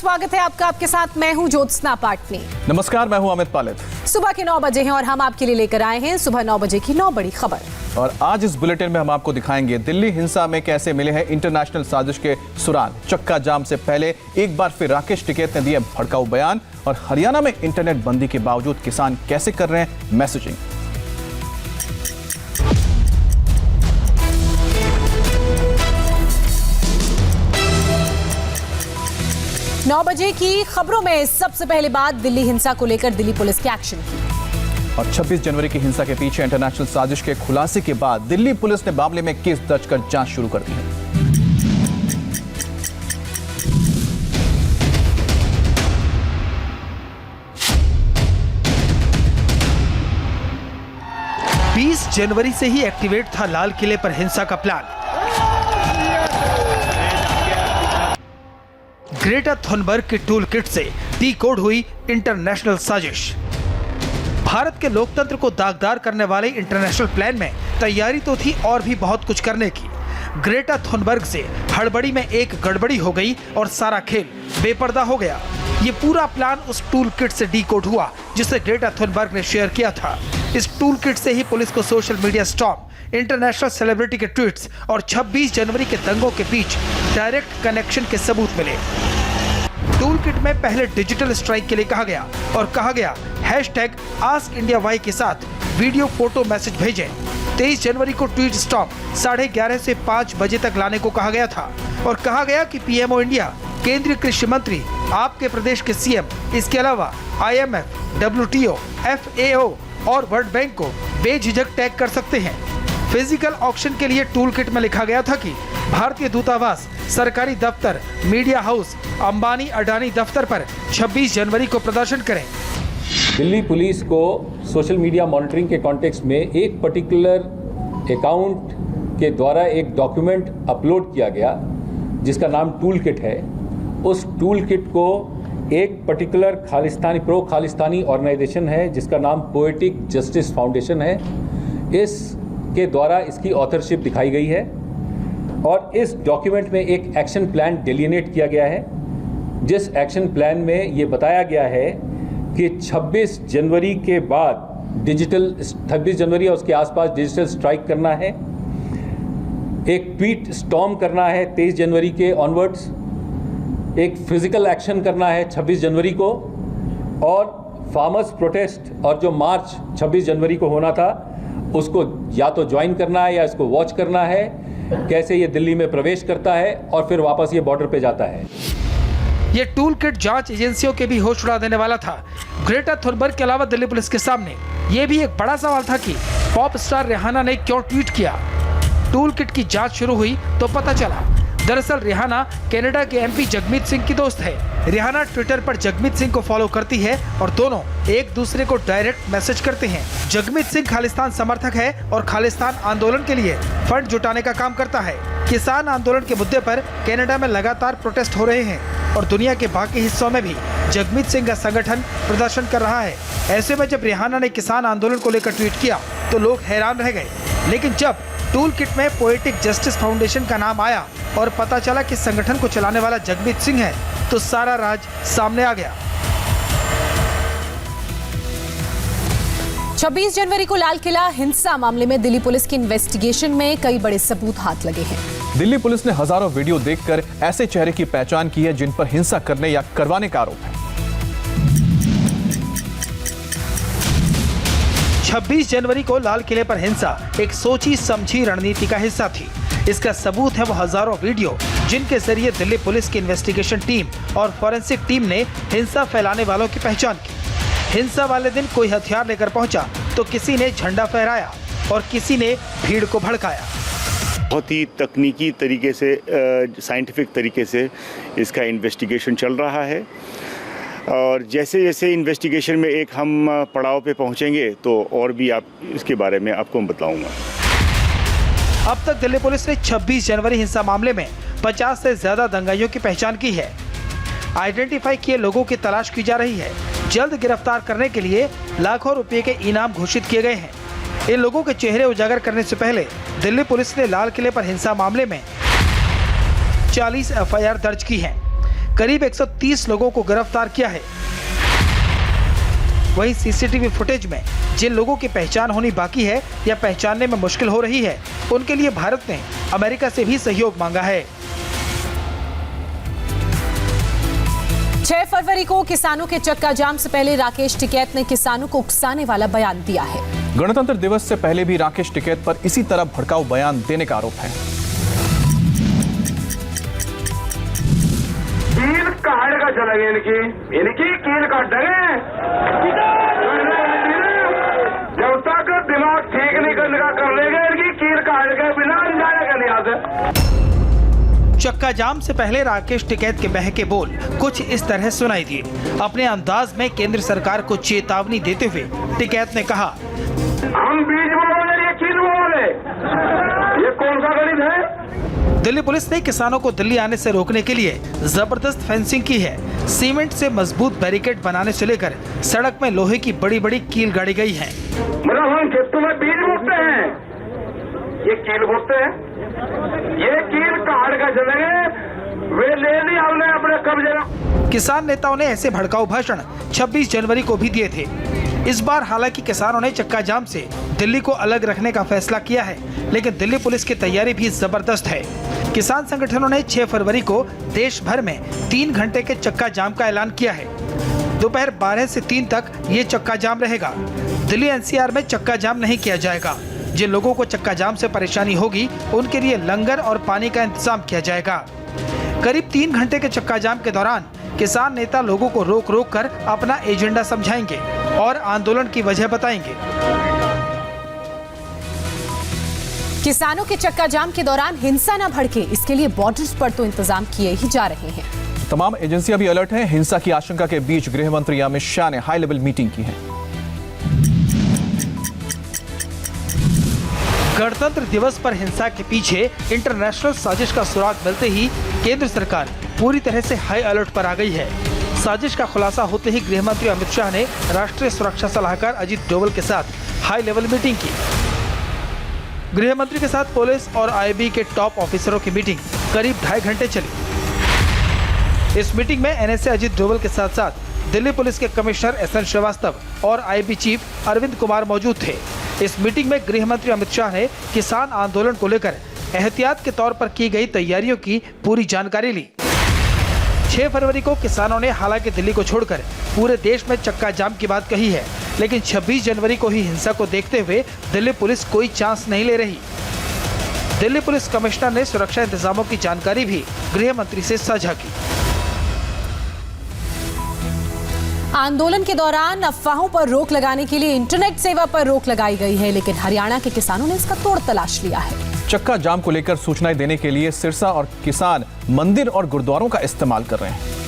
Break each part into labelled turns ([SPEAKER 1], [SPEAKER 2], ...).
[SPEAKER 1] स्वागत है आपका। आपके साथ मैं हूं ज्योत्सना पाटनी।
[SPEAKER 2] नमस्कार, मैं हूं अमित पालित।
[SPEAKER 1] सुबह के 9 बजे हैं और हम आपके लिए लेकर आए हैं सुबह 9 बजे की 9 बड़ी खबर।
[SPEAKER 2] और आज इस बुलेटिन में हम आपको दिखाएंगे दिल्ली हिंसा में कैसे मिले हैं इंटरनेशनल साजिश के सुराग। चक्का जाम से पहले एक बार फिर राकेश टिकैत ने दिए भड़काऊ बयान। और हरियाणा में इंटरनेट बंदी के बावजूद किसान कैसे कर रहे हैं मैसेजिंग।
[SPEAKER 1] 9 बजे की खबरों में सबसे पहले बात दिल्ली हिंसा को लेकर दिल्ली पुलिस के एक्शन की।
[SPEAKER 2] और 26 जनवरी की हिंसा के पीछे इंटरनेशनल साजिश के खुलासे के बाद दिल्ली पुलिस ने मामले में केस दर्ज कर जांच शुरू कर दी है।
[SPEAKER 3] बीस जनवरी से ही एक्टिवेट था लाल किले पर हिंसा का प्लान। ग्रेटा थुनबर्ग के टूल किट से डीकोड हुई इंटरनेशनल साजिश। भारत के लोकतंत्र को दागदार करने वाले इंटरनेशनल प्लान में तैयारी तो थी और भी बहुत कुछ करने की। ग्रेटा थुनबर्ग से हड़बड़ी में एक गड़बड़ी हो गई और सारा खेल बेपर्दा हो गया। ये पूरा प्लान उस टूल किट से डीकोड हुआ जिसे ग्रेटा थुनबर्ग ने शेयर किया था। इस टूल किट से ही पुलिस को social media storm, international celebrity के ट्वीट्स और 26 जनवरी के दंगों के बीच डायरेक्ट कनेक्शन के सबूत मिले। टूल किट में पहले डिजिटल स्ट्राइक के लिए कहा गया और कहा गया #AskIndiaWhy के साथ वीडियो, फोटो, मैसेज भेजें। 23 जनवरी को ट्वीट स्टॉप 11:30 से 5 बजे तक लाने को कहा गया था और कहा गया कि पीएमओ इंडिया, केंद्रीय कृषि मंत्री, आपके प्रदेश के सीएम, इसके अलावा IMF, WTO, FAO और वर्ल्ड बैंक को बेझिझक टैग कर सकते हैं। फिजिकल ऑक्शन के लिए टूल किट में लिखा गया था कि भारतीय दूतावास, सरकारी दफ्तर, मीडिया हाउस, अंबानी अडानी दफ्तर पर 26 जनवरी को प्रदर्शन करें।
[SPEAKER 4] दिल्ली पुलिस को सोशल मीडिया मॉनिटरिंग के कॉन्टेक्स्ट में एक पर्टिकुलर अकाउंट के द्वारा एक डॉक्यूमेंट अपलोड किया गया जिसका नाम टूल किट है। उस टूल किट को एक पर्टिकुलर प्रो खालिस्तानी ऑर्गेनाइजेशन है जिसका नाम पोएटिक जस्टिस फाउंडेशन है, इसके द्वारा इसकी ऑथरशिप दिखाई गई है। और इस डॉक्यूमेंट में एक एक्शन प्लान डिलिनेट किया गया है जिस एक्शन प्लान में ये बताया गया है कि 26 जनवरी के बाद 26 जनवरी और उसके आसपास डिजिटल स्ट्राइक करना है, एक ट्वीट स्टॉर्म करना है 23 जनवरी के ऑनवर्ड्स, एक फिजिकल एक्शन करना है 26 जनवरी को, और फार्मर्स प्रोटेस्ट और जो मार्च 26 जनवरी को होना था उसको या तो ज्वाइन करना है या इसको वॉच करना है, कैसे ये दिल्ली में प्रवेश करता है और फिर वापस ये बॉर्डर पे जाता है।
[SPEAKER 3] ये टूल किट जांच एजेंसियों के भी होश उड़ा देने वाला था। ग्रेटा थुनबर्ग के अलावा दिल्ली पुलिस के सामने ये भी एक बड़ा सवाल था कि पॉप स्टार रिहाना ने क्यों ट्वीट किया। टूल किट की जांच शुरू हुई तो पता चला दरअसल रिहाना कनाडा के MP जगमीत सिंह की दोस्त है। रिहाना ट्विटर पर जगमीत सिंह को फॉलो करती है और दोनों एक दूसरे को डायरेक्ट मैसेज करते हैं। जगमीत सिंह खालिस्तान समर्थक है और खालिस्तान आंदोलन के लिए फंड जुटाने का काम करता है। किसान आंदोलन के मुद्दे पर कनाडा में लगातार प्रोटेस्ट हो रहे हैं और दुनिया के बाकी हिस्सों में भी जगमीत सिंह का संगठन प्रदर्शन कर रहा है। ऐसे में जब रिहाना ने किसान आंदोलन को लेकर ट्वीट किया तो लोग हैरान रह गए, लेकिन जब टूल किट में पोएटिक जस्टिस फाउंडेशन का नाम आया और पता चला कि संगठन को चलाने वाला जगमीत सिंह है तो सारा राज सामने आ गया।
[SPEAKER 1] 26 जनवरी को लाल किला हिंसा मामले में दिल्ली पुलिस की इन्वेस्टिगेशन में कई बड़े सबूत हाथ लगे हैं।
[SPEAKER 2] दिल्ली पुलिस ने हजारों वीडियो देखकर ऐसे चेहरे की पहचान की है जिन पर हिंसा करने या करवाने का आरोप है।
[SPEAKER 3] 26 जनवरी को लाल किले पर हिंसा एक सोची समझी रणनीति का हिस्सा थी। इसका सबूत है वो हजारों वीडियो जिनके जरिए दिल्ली पुलिस की इन्वेस्टिगेशन टीम और फॉरेंसिक टीम ने हिंसा फैलाने वालों की पहचान की। हिंसा वाले दिन कोई हथियार लेकर पहुंचा तो किसी ने झंडा फहराया और किसी ने भीड़ को भड़काया।
[SPEAKER 5] बहुत ही तकनीकी तरीके से, साइंटिफिक तरीके से इसका इन्वेस्टिगेशन चल रहा है और जैसे जैसे इन्वेस्टिगेशन में एक हम पड़ाव पे पहुंचेंगे तो और भी इसके बारे में आपको बताऊंगा।
[SPEAKER 3] अब तक दिल्ली पुलिस ने 26 जनवरी हिंसा मामले में 50 से ज्यादा दंगाइयों की पहचान की है। आइडेंटिफाई किए लोगों की तलाश की जा रही है। जल्द गिरफ्तार करने के लिए लाखों रुपए के इनाम घोषित किए गए हैं। इन लोगों के चेहरे उजागर करने से पहले दिल्ली पुलिस ने लाल किले पर हिंसा मामले में 40 FIR दर्ज की हैं। करीब 130 लोगों को गिरफ्तार किया है। वहीं सीसीटीवी फुटेज में जिन लोगों की पहचान होनी बाकी है या पहचानने में मुश्किल हो रही है, उनके लिए भारत ने अमेरिका से भी सहयोग मांगा है।
[SPEAKER 1] 6 फरवरी को किसानों के चक्का जाम से पहले राकेश टिकैत ने किसानों को उकसाने वाला बयान दिया है।
[SPEAKER 2] गणतंत्र दिवस से पहले भी राकेश टिकैत पर इसी तरह भड़काऊ बयान देने का आरोप है।
[SPEAKER 6] कील काट का चलेंगे इनकी कील काट देंगे जब तक दिमाग ठीक नहीं करने का कर लेंगे, इनकी कील काट के बिना जाएगा नहीं आते।
[SPEAKER 3] चक्का जाम से पहले राकेश टिकैत के बहके बोल कुछ इस तरह सुनाई दिए। अपने अंदाज में केंद्र सरकार को चेतावनी देते हुए टिकैत ने कहा,
[SPEAKER 6] हम बीज बोले, ये कील बोले, ये कौन सा गणित है?
[SPEAKER 3] दिल्ली पुलिस ने किसानों को दिल्ली आने से रोकने के लिए जबरदस्त फेंसिंग की है। सीमेंट से मजबूत बैरिकेड बनाने से लेकर सड़क में लोहे की बड़ी बड़ी कील गाड़ी गई है।
[SPEAKER 6] मतलब हम खेतों में बीज बोते हैं, ये कील बोते हैं, ये कील काट का चलेंगे, वे ले ली हमने अपने कब्जे।
[SPEAKER 3] किसान नेताओं ने ऐसे भड़काऊ भाषण 26 जनवरी को भी दिए थे। इस बार हालांकि किसानों ने चक्का जाम से दिल्ली को अलग रखने का फैसला किया है, लेकिन दिल्ली पुलिस की तैयारी भी जबरदस्त है। किसान संगठनों ने 6 फरवरी को देश भर में 3 घंटे के चक्का जाम का ऐलान किया है। दोपहर 12 से 3 तक ये चक्का जाम रहेगा। दिल्ली एनसीआर में चक्का जाम नहीं किया जाएगा। जिन लोगों को चक्का जाम से परेशानी होगी, उनके लिए लंगर और पानी का इंतजाम किया जाएगा। करीब 3 घंटे के चक्का जाम के दौरान किसान नेता लोगों को रोक रोक कर अपना एजेंडा समझाएंगे और आंदोलन की वजह बताएंगे।
[SPEAKER 1] किसानों के चक्का जाम के दौरान हिंसा न भड़के, इसके लिए बॉर्डर्स पर तो इंतजाम किए ही जा रहे हैं।
[SPEAKER 2] तमाम एजेंसियां भी अलर्ट हैं। हिंसा की आशंका के बीच गृह मंत्री अमित शाह ने हाई लेवल मीटिंग की है।
[SPEAKER 3] गणतंत्र दिवस पर हिंसा के पीछे इंटरनेशनल साजिश का सुराग मिलते ही केंद्र सरकार पूरी तरह से हाई अलर्ट पर आ गई है। साजिश का खुलासा होते ही गृह मंत्री अमित शाह ने राष्ट्रीय सुरक्षा सलाहकार अजीत डोवल के साथ हाई लेवल मीटिंग की। गृह मंत्री के साथ पुलिस और आईबी के टॉप ऑफिसरों की मीटिंग करीब 2.5 घंटे चली। इस मीटिंग में एनएसए अजीत डोवल के साथ साथ दिल्ली पुलिस के कमिश्नर एसएन श्रीवास्तव और आईबी चीफ अरविंद कुमार मौजूद थे। इस मीटिंग में गृह मंत्री अमित शाह ने किसान आंदोलन को लेकर एहतियात के तौर पर की गई तैयारियों की पूरी जानकारी ली। 6 फरवरी को किसानों ने हालांकि दिल्ली को छोड़कर पूरे देश में चक्का जाम की बात कही है, लेकिन 26 जनवरी को ही हिंसा को देखते हुए दिल्ली पुलिस कोई चांस नहीं ले रही। दिल्ली पुलिस कमिश्नर ने सुरक्षा इंतजामों की जानकारी भी गृह मंत्री से साझा की।
[SPEAKER 1] आंदोलन के दौरान अफवाहों पर रोक लगाने के लिए इंटरनेट सेवा पर रोक लगाई गई है, लेकिन हरियाणा के किसानों ने इसका तोड़ तलाश लिया है।
[SPEAKER 2] चक्का जाम को लेकर सूचनाएं देने के लिए सिरसा और किसान मंदिर और गुरुद्वारों का इस्तेमाल कर रहे हैं।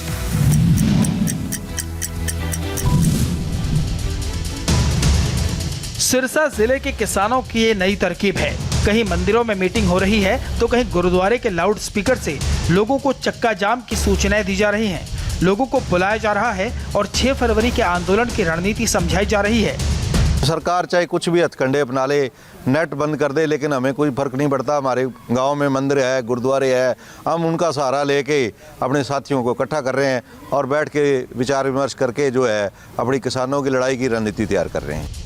[SPEAKER 3] सिरसा जिले के किसानों की ये नई तरकीब है। कहीं मंदिरों में मीटिंग हो रही है तो कहीं गुरुद्वारे के लाउड स्पीकर से लोगों को चक्का जाम की सूचनाएं दी जा रही हैं। लोगों को बुलाया जा रहा है और 6 फरवरी के आंदोलन की रणनीति समझाई जा रही है।
[SPEAKER 7] सरकार चाहे कुछ भी हथकंडे अपना ले, नेट बंद कर दे, लेकिन हमें कोई फर्क नहीं पड़ता। हमारे गांव में मंदिर है, गुरुद्वारे है, हम उनका सहारा लेके अपने साथियों को इकट्ठा कर रहे हैं और बैठ के विचार विमर्श करके जो है अपनी किसानों की लड़ाई की रणनीति तैयार कर रहे हैं।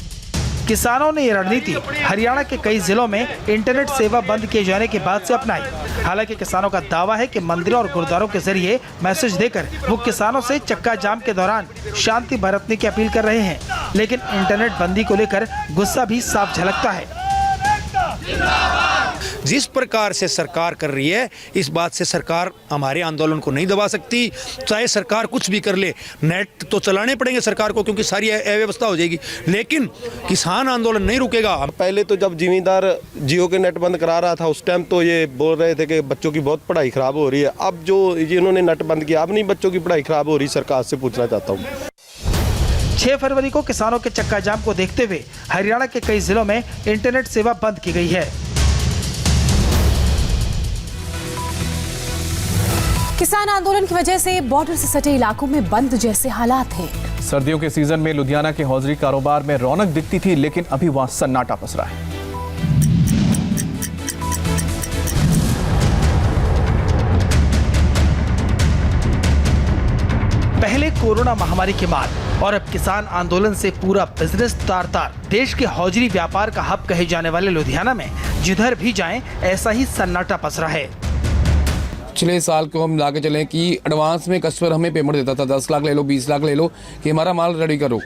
[SPEAKER 3] किसानों ने ये रणनीति हरियाणा के कई जिलों में इंटरनेट सेवा बंद किए जाने के बाद से अपनाई। हालांकि किसानों का दावा है कि मंदिरों और गुरुद्वारों के जरिए मैसेज देकर वो किसानों से चक्का जाम के दौरान शांति बरतने की अपील कर रहे हैं, लेकिन इंटरनेट बंदी को लेकर गुस्सा भी साफ झलकता है।
[SPEAKER 8] जिस प्रकार से सरकार कर रही है, इस बात से सरकार हमारे आंदोलन को नहीं दबा सकती। चाहे सरकार कुछ भी कर ले, नेट तो चलाने पड़ेंगे सरकार को, क्योंकि सारी अव्यवस्था हो जाएगी, लेकिन किसान आंदोलन नहीं रुकेगा।
[SPEAKER 9] पहले तो जब जिमीदार जियो के नेट बंद करा रहा था, उस टाइम तो ये बोल रहे थे कि बच्चों की बहुत पढ़ाई खराब हो रही है। अब जो इन्होंने नेट बंद किया, अब नहीं बच्चों की पढ़ाई खराब हो रही। सरकार से पूछना चाहता हूँ।
[SPEAKER 3] 6 फरवरी को किसानों के चक्का जाम को देखते हुए हरियाणा के कई जिलों में इंटरनेट सेवा बंद की गई है।
[SPEAKER 1] किसान आंदोलन की वजह से बॉर्डर से सटे इलाकों में बंद जैसे हालात हैं।
[SPEAKER 2] सर्दियों के सीजन में लुधियाना के हौजरी कारोबार में रौनक दिखती थी, लेकिन अभी वहां सन्नाटा पसरा है।
[SPEAKER 3] पहले कोरोना महामारी के बाद और अब किसान आंदोलन से पूरा बिजनेस तार-तार। देश के हौजरी व्यापार का हब कहे जाने वाले लुधियाना में जिधर भी जाएं ऐसा ही सन्नाटा पसरा है।
[SPEAKER 10] पिछले साल को हम लाके चलें कि एडवांस में कस्टमर हमें पेमेंट देता था, 10 लाख ले लो, 20 लाख ले लो कि हमारा माल रेडी करो।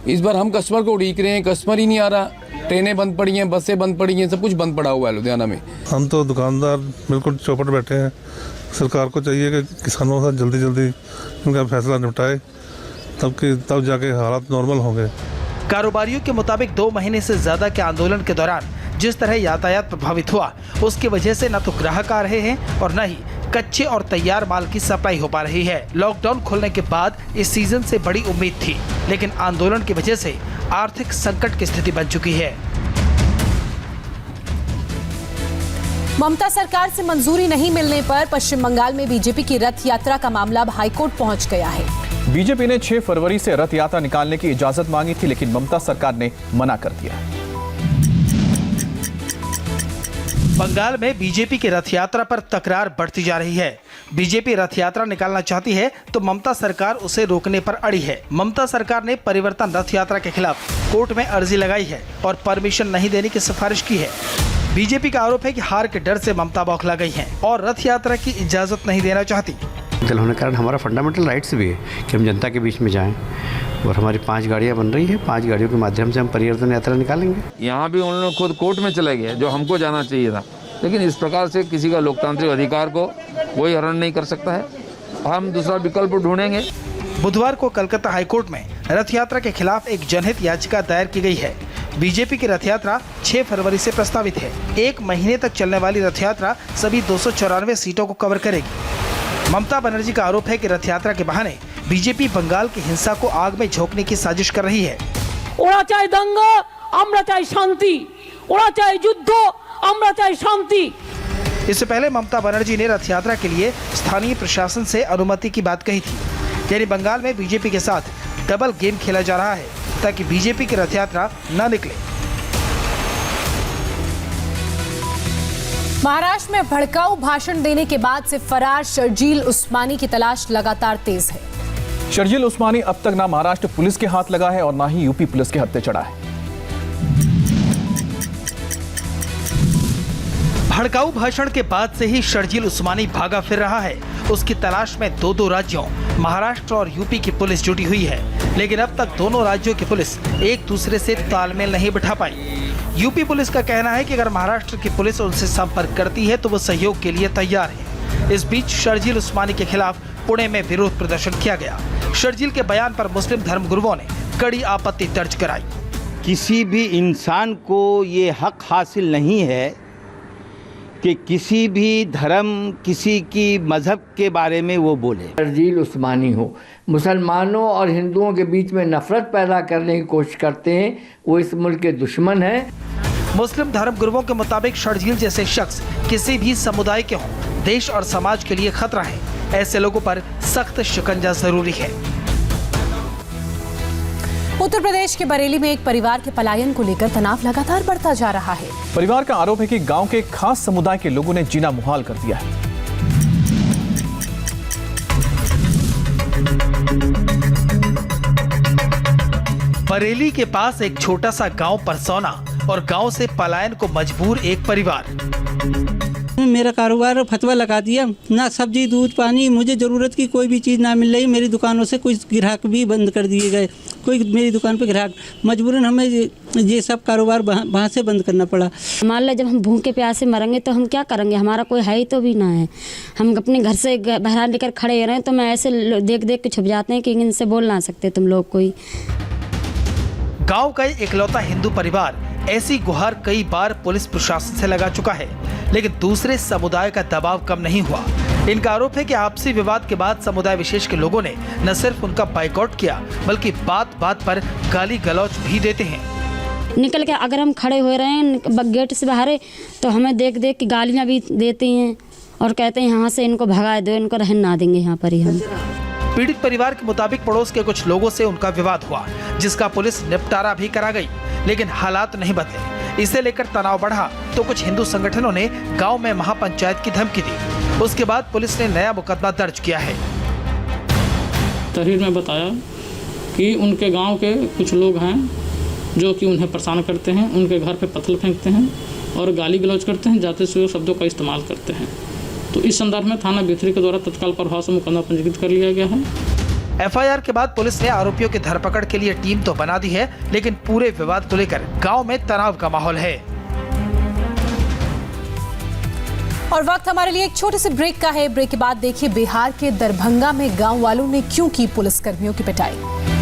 [SPEAKER 10] इस बार हम कस्टमर को उड़ीक रहे हैं, कस्टमर ही नहीं आ रहा। ट्रेनें बंद पड़ी हैं, बसें बंद पड़ी हैं, सब कुछ बंद पड़ा हुआ है लुधियाना में।
[SPEAKER 11] हम तो दुकानदार बिल्कुल चौपट बैठे हैं। सरकार को चाहिए कि किसानों से जल्दी जल्दी इनका फैसला निपटाए, तब जाके हालात नॉर्मल होंगे।
[SPEAKER 3] कारोबारियों के मुताबिक 2 महीने से ज्यादा के आंदोलन के दौरान जिस तरह यातायात प्रभावित हुआ, उसकी वजह से न तो ग्राहक आ रहे हैं और न ही कच्चे और तैयार माल की सप्लाई हो पा रही है। लॉकडाउन खोलने के बाद इस सीजन से बड़ी उम्मीद थी, लेकिन आंदोलन की वजह से आर्थिक संकट की स्थिति बन चुकी है।
[SPEAKER 1] ममता सरकार से मंजूरी नहीं मिलने पर पश्चिम बंगाल में बीजेपी की रथ यात्रा का मामला अब हाईकोर्ट पहुंच गया है।
[SPEAKER 2] बीजेपी ने 6 फरवरी से रथ यात्रा निकालने की इजाजत मांगी थी, लेकिन ममता सरकार ने मना कर दिया।
[SPEAKER 3] बंगाल में बीजेपी की रथ यात्रा पर तकरार बढ़ती जा रही है। बीजेपी रथ यात्रा निकालना चाहती है तो ममता सरकार उसे रोकने पर अड़ी है। ममता सरकार ने परिवर्तन रथ यात्रा के खिलाफ कोर्ट में अर्जी लगाई है और परमिशन नहीं देने की सिफारिश की है। बीजेपी का आरोप है कि हार के डर से ममता बौखला गई हैं और रथ यात्रा की इजाजत नहीं देना चाहती।
[SPEAKER 12] दल होने के कारण हमारा फंडामेंटल राइट्स भी है कि हम जनता के बीच में जाएं और हमारी 5 गाड़ियां बन रही है, 5 गाड़ियों के माध्यम से हम परिवर्तन यात्रा निकालेंगे।
[SPEAKER 10] यहाँ भी उन लोग खुद कोर्ट में चले गए जो हमको जाना चाहिए था, लेकिन इस प्रकार से किसी का लोकतांत्रिक अधिकार को कोई हरण नहीं कर सकता है। हम दूसरा विकल्प ढूंढेंगे।
[SPEAKER 3] बुधवार को कलकत्ता हाईकोर्ट में रथ यात्रा के खिलाफ एक जनहित याचिका दायर की गई है। बीजेपी की रथ यात्रा 6 फरवरी से प्रस्तावित है। 1 महीने तक चलने वाली रथ यात्रा सभी 294 सीटों को कवर करेगी। ममता बनर्जी का आरोप है कि रथ यात्रा के बहाने बीजेपी बंगाल की हिंसा को आग में झोंकने की साजिश कर रही है।
[SPEAKER 13] ওরা চায় দাঙ্গা, আমরা চাই শান্তি। ওরা চায় যুদ্ধ, আমরা চাই শান্তি।
[SPEAKER 3] इससे पहले ममता बनर्जी ने रथ यात्रा के लिए स्थानीय प्रशासन से अनुमति की बात कही थी। यानी बंगाल में बीजेपी के साथ डबल गेम खेला जा रहा है ताकि बीजेपी की रथ यात्रा न निकले।
[SPEAKER 1] महाराष्ट्र में भड़काऊ भाषण देने के बाद से फरार शर्जील उस्मानी की तलाश लगातार तेज है।
[SPEAKER 2] शर्जील उस्मानी अब तक ना महाराष्ट्र पुलिस के हाथ लगा है और ना ही यूपी पुलिस के हत्थे चढ़ा है।
[SPEAKER 3] भड़काऊ भाषण के बाद से ही शर्जील उस्मानी भागा फिर रहा है। उसकी तलाश में 2 राज्यों महाराष्ट्र और यूपी की पुलिस जुटी हुई है, लेकिन अब तक दोनों राज्यों की पुलिस एक दूसरे से तालमेल नहीं बिठा पाई। यूपी पुलिस का कहना है कि अगर महाराष्ट्र की पुलिस उनसे संपर्क करती है तो वो सहयोग के लिए तैयार है। इस बीच शर्जील उस्मानी के खिलाफ पुणे में विरोध प्रदर्शन किया गया। शर्जील के बयान पर मुस्लिम धर्मगुरुओं ने कड़ी आपत्ति दर्ज कराई।
[SPEAKER 14] किसी भी इंसान को ये हक हासिल नहीं है कि किसी भी धर्म, किसी की मजहब के बारे में वो बोले।
[SPEAKER 15] शर्जील उस्मानी हो, मुसलमानों और हिंदुओं के बीच में नफरत पैदा करने की कोशिश करते हैं, वो इस मुल्क के दुश्मन हैं।
[SPEAKER 3] मुस्लिम धर्मगुरुओं के मुताबिक शर्जील जैसे शख्स किसी भी समुदाय के हों, देश और समाज के लिए खतरा है। ऐसे लोगों पर सख्त शिकंजा जरूरी है।
[SPEAKER 1] उत्तर प्रदेश के बरेली में एक परिवार के पलायन को लेकर तनाव लगातार बढ़ता जा रहा है।
[SPEAKER 2] परिवार का आरोप है कि गांव के खास समुदाय के लोगों ने जीना मुहाल कर दिया है।
[SPEAKER 3] बरेली के पास एक छोटा सा गांव परसौना और गांव से पलायन को मजबूर एक परिवार।
[SPEAKER 16] मेरा कारोबार फतवा लगा दिया, ना सब्जी दूध पानी, मुझे ज़रूरत की कोई भी चीज़ ना मिल रही। मेरी दुकानों से कुछ ग्राहक भी बंद कर दिए गए, कोई मेरी दुकान पे ग्राहक, मजबूरन हमें ये सब कारोबार वहाँ से बंद करना पड़ा।
[SPEAKER 17] मान लो जब हम भूखे प्यासे मरेंगे तो हम क्या करेंगे, हमारा कोई है ही तो भी ना है। हम अपने घर से बाहर लेकर खड़े रहे तो मैं ऐसे देख देख के छुप जाते हैं कि इनसे बोल ना सकते तुम लोग कोई।
[SPEAKER 3] गाँव का इकलौता हिंदू परिवार ऐसी गुहार कई बार पुलिस प्रशासन से लगा चुका है, लेकिन दूसरे समुदाय का दबाव कम नहीं हुआ। इनका आरोप है कि आपसी विवाद के बाद समुदाय विशेष के लोगों ने न सिर्फ उनका बाइकआउट किया, बल्कि बात बात पर गाली गलौज भी देते हैं।
[SPEAKER 17] निकल के अगर हम खड़े हो रहे हैं गेट से बाहर तो हमें देख देख के गालियां भी देती हैं और कहते हैं यहाँ से इनको भगा दो, इनको रहने ना देंगे यहाँ पर ही हम।
[SPEAKER 3] पीड़ित परिवार के मुताबिक पड़ोस के कुछ लोगों से उनका विवाद हुआ, जिसका पुलिस निपटारा भी करा गई, लेकिन हालात नहीं बदले। इसे लेकर तनाव बढ़ा तो कुछ हिंदू संगठनों ने गांव में महापंचायत की धमकी दी। उसके बाद पुलिस ने नया मुकदमा दर्ज किया है।
[SPEAKER 18] तहरीर में बताया कि उनके गांव के कुछ लोग हैं जो कि उन्हें परेशान करते हैं, उनके घर पे पत्थर फेंकते हैं और गाली गलौज करते हैं, जाते हुए शब्दों का इस्तेमाल करते हैं। तो इस संदर्भ में थाना बेथरी के द्वारा तत्काल प्रभाव से मुकदमा पंजीकृत कर लिया गया है।
[SPEAKER 3] एफआईआर के बाद पुलिस ने आरोपियों की धरपकड़ के लिए टीम तो बना दी है, लेकिन पूरे विवाद को लेकर गांव में तनाव का माहौल है।
[SPEAKER 1] और वक्त हमारे लिए एक छोटे से ब्रेक का है। ब्रेक के बाद देखिए बिहार के दरभंगा में गांव वालों ने क्यों की पुलिस कर्मियों की पिटाई।